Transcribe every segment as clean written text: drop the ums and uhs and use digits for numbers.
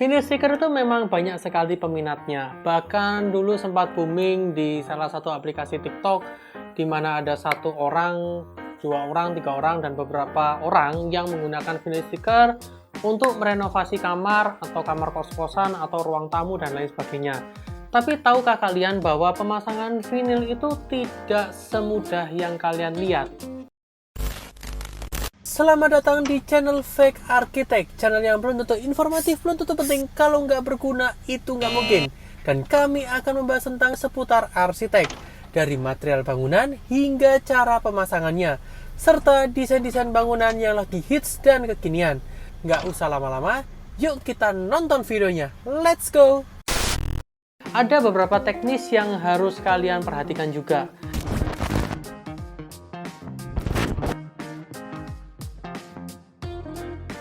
Vinyl sticker itu memang banyak sekali peminatnya. Bahkan dulu sempat booming di salah satu aplikasi TikTok, di mana ada satu orang, dua orang, tiga orang, dan beberapa orang yang menggunakan vinyl sticker untuk merenovasi kamar atau kamar kos-kosan atau ruang tamu dan lain sebagainya. Tapi tahukah kalian bahwa pemasangan vinyl itu tidak semudah yang kalian lihat? Selamat datang di channel Fake Architect, channel yang belum tentu informatif, belum tentu penting, kalau nggak berguna itu nggak mungkin. Dan kami akan membahas tentang seputar arsitek, dari material bangunan hingga cara pemasangannya, serta desain-desain bangunan yang lagi hits dan kekinian. Nggak usah lama-lama, yuk kita nonton videonya, let's go! Ada beberapa teknis yang harus kalian perhatikan juga.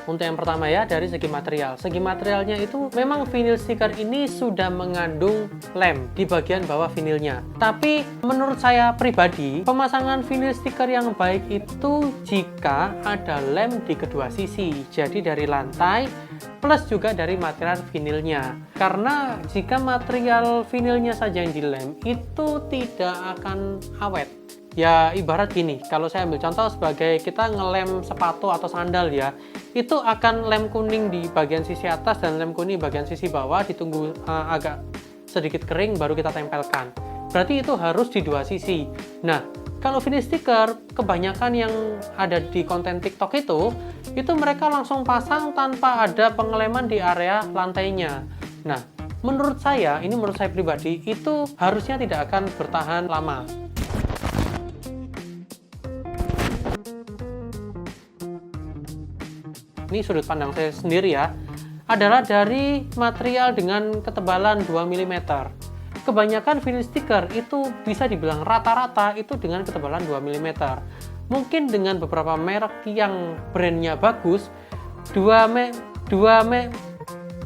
Untuk yang pertama ya, dari segi material. Segi materialnya itu memang vinyl sticker ini sudah mengandung lem di bagian bawah vinylnya. Tapi menurut saya pribadi, pemasangan vinyl sticker yang baik itu jika ada lem di kedua sisi. Jadi dari lantai plus juga dari material vinylnya. Karena jika material vinylnya saja yang dilem, itu tidak akan awet. Ya ibarat gini, kalau saya ambil contoh sebagai kita ngelem sepatu atau sandal ya, itu akan lem kuning di bagian sisi atas dan lem kuning di bagian sisi bawah, ditunggu agak sedikit kering baru kita tempelkan. Berarti itu harus di dua sisi. Nah, kalau vinyl sticker kebanyakan yang ada di konten TikTok itu mereka langsung pasang tanpa ada pengeleman di area lantainya. Nah, menurut saya pribadi, itu harusnya tidak akan bertahan lama. Ini sudut pandang saya sendiri ya, adalah dari material dengan ketebalan 2 mm. Kebanyakan vinyl sticker itu bisa dibilang rata-rata itu dengan ketebalan 2 mm. Mungkin dengan beberapa merek yang brandnya bagus,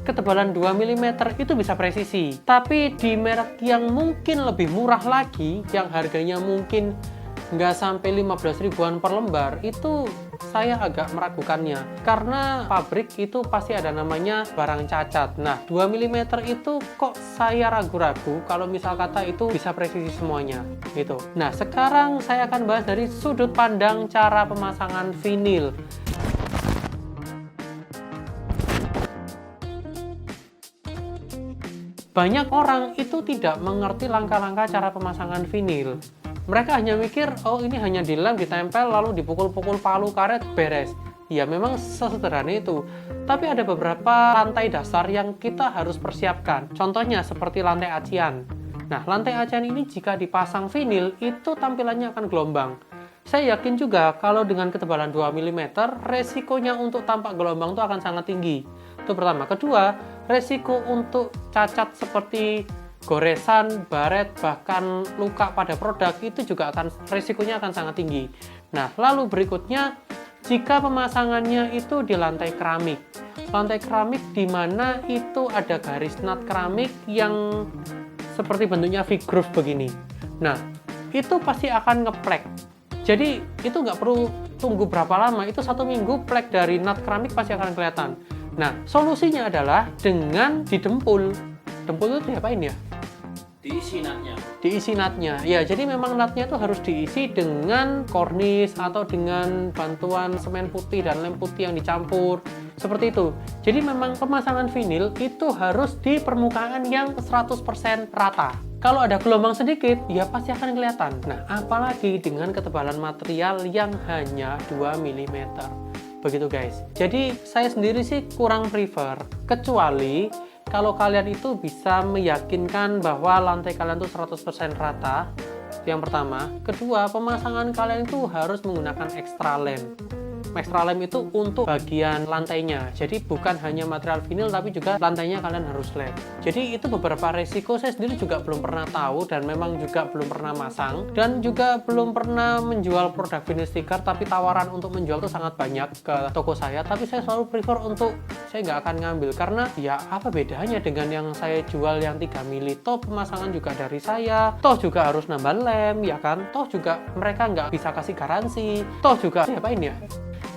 ketebalan 2 mm itu bisa presisi. Tapi di merek yang mungkin lebih murah lagi, yang harganya mungkin nggak sampai 15 ribuan per lembar, itu saya agak meragukannya karena pabrik itu pasti ada namanya barang cacat. Nah, 2 mm itu kok saya ragu-ragu kalau misal kata itu bisa presisi semuanya gitu. Nah, sekarang saya akan bahas dari sudut pandang cara pemasangan vinil. Banyak orang itu tidak mengerti langkah-langkah cara pemasangan vinil. Mereka hanya mikir, oh ini hanya dilem, ditempel, lalu dipukul-pukul palu karet, beres. Ya memang sesederhana itu. Tapi ada beberapa lantai dasar yang kita harus persiapkan. Contohnya seperti lantai acian. Nah, lantai acian ini jika dipasang vinil, itu tampilannya akan gelombang. Saya yakin juga kalau dengan ketebalan 2 mm, resikonya untuk tampak gelombang itu akan sangat tinggi. Itu pertama. Kedua, resiko untuk cacat seperti goresan, baret, bahkan luka pada produk itu juga resikonya akan sangat tinggi. Nah, lalu berikutnya, jika pemasangannya itu di lantai keramik. Lantai keramik di mana itu ada garis nut keramik yang seperti bentuknya V-groove begini. Nah, itu pasti akan ngeplek. Jadi, itu nggak perlu tunggu berapa lama, itu 1 minggu plek dari nut keramik pasti akan kelihatan. Nah, solusinya adalah dengan didempul. Dempul itu diapain ya? Diisi nutnya. Ya, jadi memang nutnya itu harus diisi dengan kornis atau dengan bantuan semen putih dan lem putih yang dicampur. Seperti itu. Jadi memang pemasangan vinil itu harus di permukaan yang 100% rata. Kalau ada gelombang sedikit, ya pasti akan kelihatan. Nah, apalagi dengan ketebalan material yang hanya 2 mm. Begitu guys. Jadi saya sendiri sih kurang prefer, kecuali kalau kalian itu bisa meyakinkan bahwa lantai kalian itu 100% rata, yang pertama. Kedua, pemasangan kalian itu harus menggunakan extra lem. Extra lem itu untuk bagian lantainya. Jadi bukan hanya material vinil, tapi juga lantainya kalian harus lem. Jadi itu beberapa resiko saya sendiri juga belum pernah tahu, dan memang juga belum pernah masang, dan juga belum pernah menjual produk vinyl sticker, tapi tawaran untuk menjual itu sangat banyak ke toko saya. Tapi saya selalu prefer untuk saya nggak akan ngambil, karena ya apa bedanya dengan yang saya jual yang 3 mili, toh pemasangan juga dari saya, toh juga harus nambah lem, ya kan, toh juga mereka nggak bisa kasih garansi, toh juga siapain ya.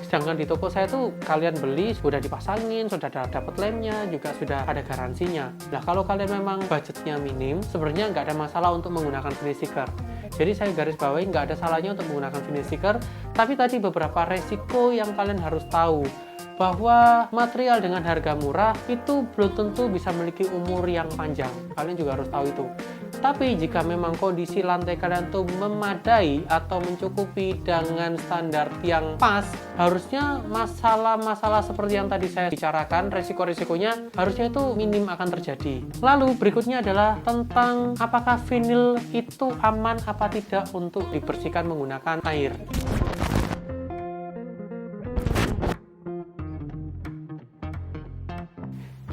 Sedangkan di toko saya tuh kalian beli sudah dipasangin, sudah dapat lemnya, juga sudah ada garansinya. Nah, kalau kalian memang budgetnya minim, sebenarnya nggak ada masalah untuk menggunakan vinyl sticker. Jadi saya garis bawahi nggak ada salahnya untuk menggunakan vinyl sticker, tapi tadi beberapa resiko yang kalian harus tahu, bahwa material dengan harga murah itu belum tentu bisa memiliki umur yang panjang. Kalian juga harus tahu itu. Tapi jika memang kondisi lantai kalian tuh memadai atau mencukupi dengan standar yang pas, harusnya masalah-masalah seperti yang tadi saya bicarakan, resiko-resikonya harusnya itu minim akan terjadi. Lalu berikutnya adalah tentang apakah vinil itu aman apa tidak untuk dibersihkan menggunakan air.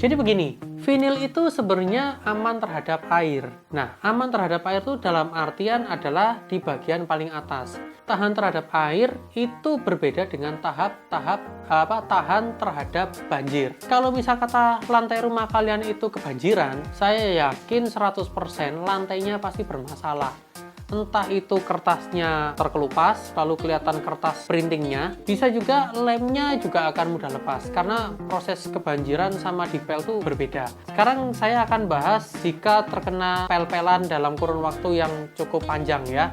Jadi begini, vinil itu sebenarnya aman terhadap air. Nah, aman terhadap air itu dalam artian adalah di bagian paling atas. Tahan terhadap air itu berbeda dengan tahan terhadap banjir. Kalau misal kata lantai rumah kalian itu kebanjiran, saya yakin 100% lantainya pasti bermasalah. Entah itu kertasnya terkelupas, lalu kelihatan kertas printingnya, bisa juga lemnya juga akan mudah lepas, karena proses kebanjiran sama dipel itu berbeda. Sekarang saya akan bahas jika terkena pel-pelan dalam kurun waktu yang cukup panjang ya.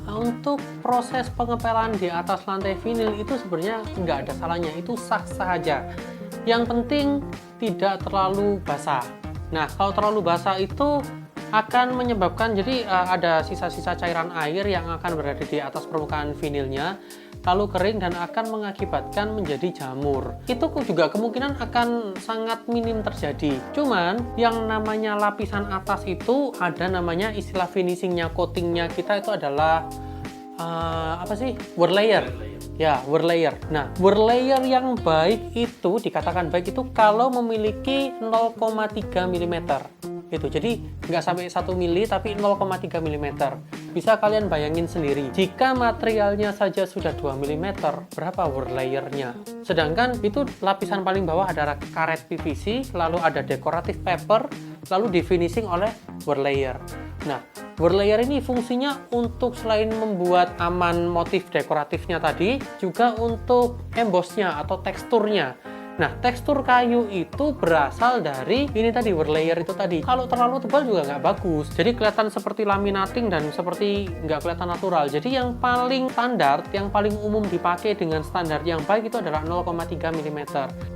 Untuk proses pengepelan di atas lantai vinil itu sebenarnya nggak ada salahnya, itu sah-sah aja. Yang penting tidak terlalu basah. Nah, kalau terlalu basah itu akan menyebabkan ada sisa-sisa cairan air yang akan berada di atas permukaan vinilnya, lalu kering dan akan mengakibatkan menjadi jamur. Itu juga kemungkinan akan sangat minim terjadi. Cuman yang namanya lapisan atas itu ada namanya istilah finishingnya, coatingnya kita itu adalah wear layer. Ya, wear layer. Nah, wear layer yang baik itu dikatakan baik itu kalau memiliki 0,3 mm. Gitu. Jadi nggak sampai 1 mili tapi 0,3 mm. Bisa kalian bayangin sendiri. Jika materialnya saja sudah 2 mm, berapa wear layernya? Sedangkan itu lapisan paling bawah adalah karet PVC, lalu ada decorative paper, lalu di finishing oleh wear layer. Nah, wear layer ini fungsinya untuk selain membuat aman motif dekoratifnya tadi, juga untuk embossnya atau teksturnya. Nah, tekstur kayu itu berasal dari ini tadi, wear layer itu tadi. Kalau terlalu tebal juga nggak bagus. Jadi kelihatan seperti laminating dan seperti nggak kelihatan natural. Jadi yang paling standar, yang paling umum dipakai dengan standar yang baik itu adalah 0,3 mm.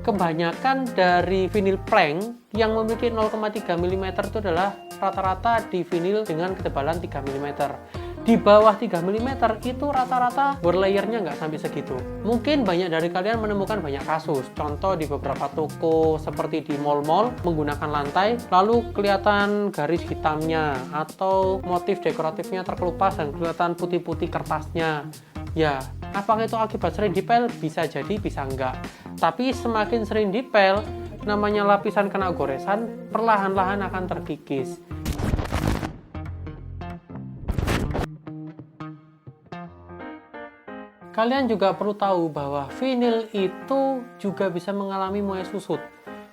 Kebanyakan dari vinyl plank yang memiliki 0,3 mm itu adalah rata-rata di vinyl dengan ketebalan 3 mm. Di bawah 3 mm itu rata-rata wear layernya nggak sampai segitu. Mungkin banyak dari kalian menemukan banyak kasus. Contoh di beberapa toko seperti di mall-mall menggunakan lantai, lalu kelihatan garis hitamnya atau motif dekoratifnya terkelupas dan kelihatan putih-putih kertasnya. Ya, apakah itu akibat sering dipel? Bisa jadi, bisa enggak. Tapi semakin sering dipel, namanya lapisan kena goresan, perlahan-lahan akan terkikis. Kalian juga perlu tahu bahwa vinil itu juga bisa mengalami muai susut.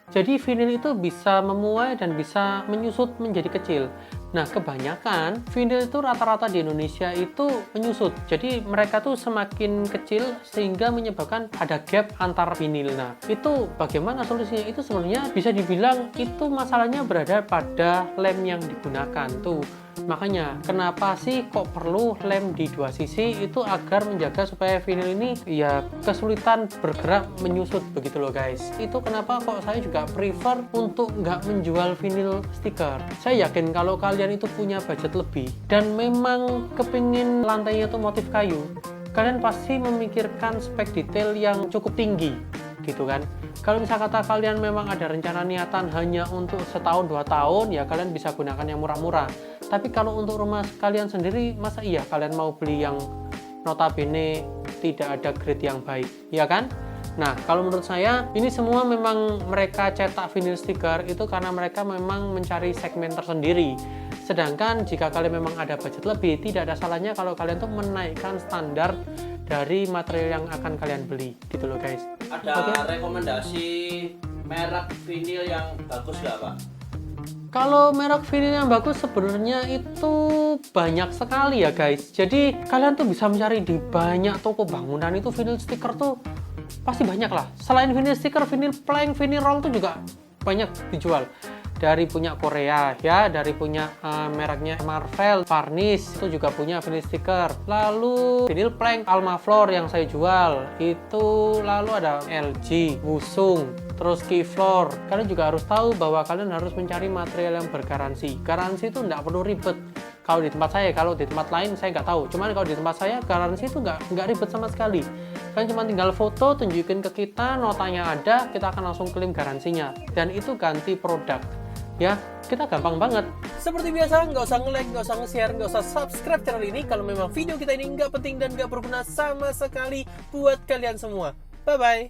Jadi vinil itu bisa memuai dan bisa menyusut menjadi kecil. Nah, kebanyakan vinil itu rata-rata di Indonesia itu menyusut. Jadi mereka tuh semakin kecil sehingga menyebabkan ada gap antar vinil. Nah, itu bagaimana solusinya? Itu sebenarnya bisa dibilang itu masalahnya berada pada lem yang digunakan tuh. Makanya kenapa sih kok perlu lem di dua sisi itu agar menjaga supaya vinil ini ya kesulitan bergerak menyusut begitu loh guys. Itu kenapa kok saya juga prefer untuk nggak menjual vinil stiker. Saya yakin kalau kalian itu punya budget lebih dan memang kepingin lantainya tuh motif kayu, kalian pasti memikirkan spek detail yang cukup tinggi gitu kan. Kalau misal kata kalian memang ada rencana niatan hanya untuk setahun 2 tahun, ya kalian bisa gunakan yang murah-murah. Tapi kalau untuk rumah kalian sendiri, masa iya kalian mau beli yang notabene tidak ada grade yang baik, ya kan? Nah, kalau menurut saya, ini semua memang mereka cetak vinyl stiker itu karena mereka memang mencari segmen tersendiri. Sedangkan jika kalian memang ada budget lebih, tidak ada salahnya kalau kalian tuh menaikkan standar dari material yang akan kalian beli, gitu loh guys. Ada rekomendasi merek vinil yang bagus nggak Pak? Kalau merek vinil yang bagus sebenarnya itu banyak sekali ya guys. Jadi kalian tuh bisa mencari di banyak toko bangunan itu vinil stiker tuh pasti banyak lah. Selain vinil stiker, vinil plank, vinil roll tuh juga banyak dijual. Dari punya Korea ya, dari punya mereknya Marvel, Varnish itu juga punya vinil stiker. Lalu vinil plank Almaflor yang saya jual itu, lalu ada LG, Wusung, terus Keyfloor. Kalian juga harus tahu bahwa kalian harus mencari material yang bergaransi. Garansi itu nggak perlu ribet. Kalau di tempat saya, kalau di tempat lain saya nggak tahu. Cuman kalau di tempat saya garansi itu nggak ribet sama sekali. Kalian cuma tinggal foto, tunjukin ke kita, notanya ada, kita akan langsung klaim garansinya. Dan itu ganti produk. Ya, kita gampang banget. Seperti biasa, nggak usah nge-like, nggak usah nge-share, nggak usah subscribe channel ini kalau memang video kita ini nggak penting dan nggak berguna sama sekali buat kalian semua. Bye-bye.